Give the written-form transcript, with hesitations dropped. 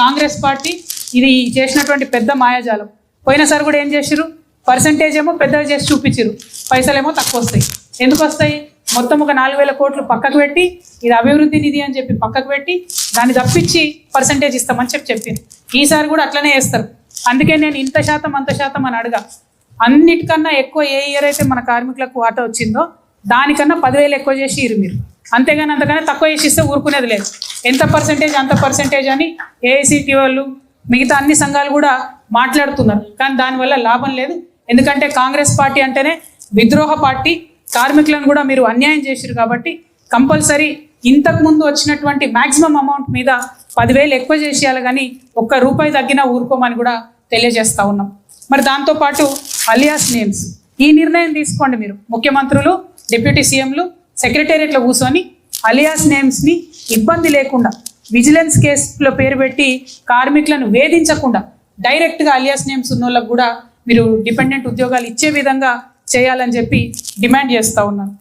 Congress party ఇది చేసినటువంటి పెద్ద మాయాజాలం. పోయినసారి కూడా ఏం చేసిరు, పర్సంటేజ్ ఏమో పెద్దగా చేసి చూపించారు, పైసలేమో తక్కువ వస్తాయి. ఎందుకు వస్తాయి? మొత్తం ఒక 4,000 కోట్లు పక్కకు పెట్టి ఇది అభివృద్ధి నిధి అని చెప్పి పక్కకు పెట్టి దాన్ని తప్పించి పర్సంటేజ్ ఇస్తామని చెప్పింది. ఈసారి కూడా అట్లనే వేస్తారు. అందుకే నేను ఇంత శాతం అంత శాతం అని అడగా. అన్నిటికన్నా ఎక్కువ ఏ ఇయర్ అయితే మన కార్మికులకు వాటా వచ్చిందో దానికన్నా 10,000 ఎక్కువ చేసి ఇరు మీరు. అంతేగాని అంతకన్నా తక్కువ చేసి ఇస్తే ఊరుకునేది లేదు. ఎంత పర్సంటేజ్ అంత పర్సంటేజ్ అని ఏఐసిటి వాళ్ళు మిగతా అన్ని సంఘాలు కూడా మాట్లాడుతున్నారు. కానీ దానివల్ల లాభం లేదు. ఎందుకంటే కాంగ్రెస్ పార్టీ అంటేనే విద్రోహ పార్టీ. కార్మికులను కూడా మీరు అన్యాయం చేసిరు కాబట్టి కంపల్సరీ ఇంతకుముందు వచ్చినటువంటి మ్యాక్సిమం అమౌంట్ మీద 10,000 ఎక్కువ చేసేయాలి, కానీ ₹1 తగ్గినా ఊరుకోమని కూడా తెలియజేస్తా ఉన్నాం. మరి దాంతోపాటు అలియాస్ నేమ్స్ ఈ నిర్ణయం తీసుకోండి. మీరు ముఖ్యమంత్రులు, డిప్యూటీ సీఎంలు సెక్రటేరియట్లో కూర్చొని అలియాస్ నేమ్స్ని ఇబ్బంది లేకుండా విజిలెన్స్ కేసులో పేరు పెట్టి కార్మికులను వేధించకుండా డైరెక్ట్గా అలియాస్ నేమ్స్ ఉన్న వాళ్ళకు కూడా మీరు డిపెండెంట్ ఉద్యోగాలు ఇచ్చే విధంగా చేయాలని చెప్పి డిమాండ్ చేస్తూ ఉన్నాను.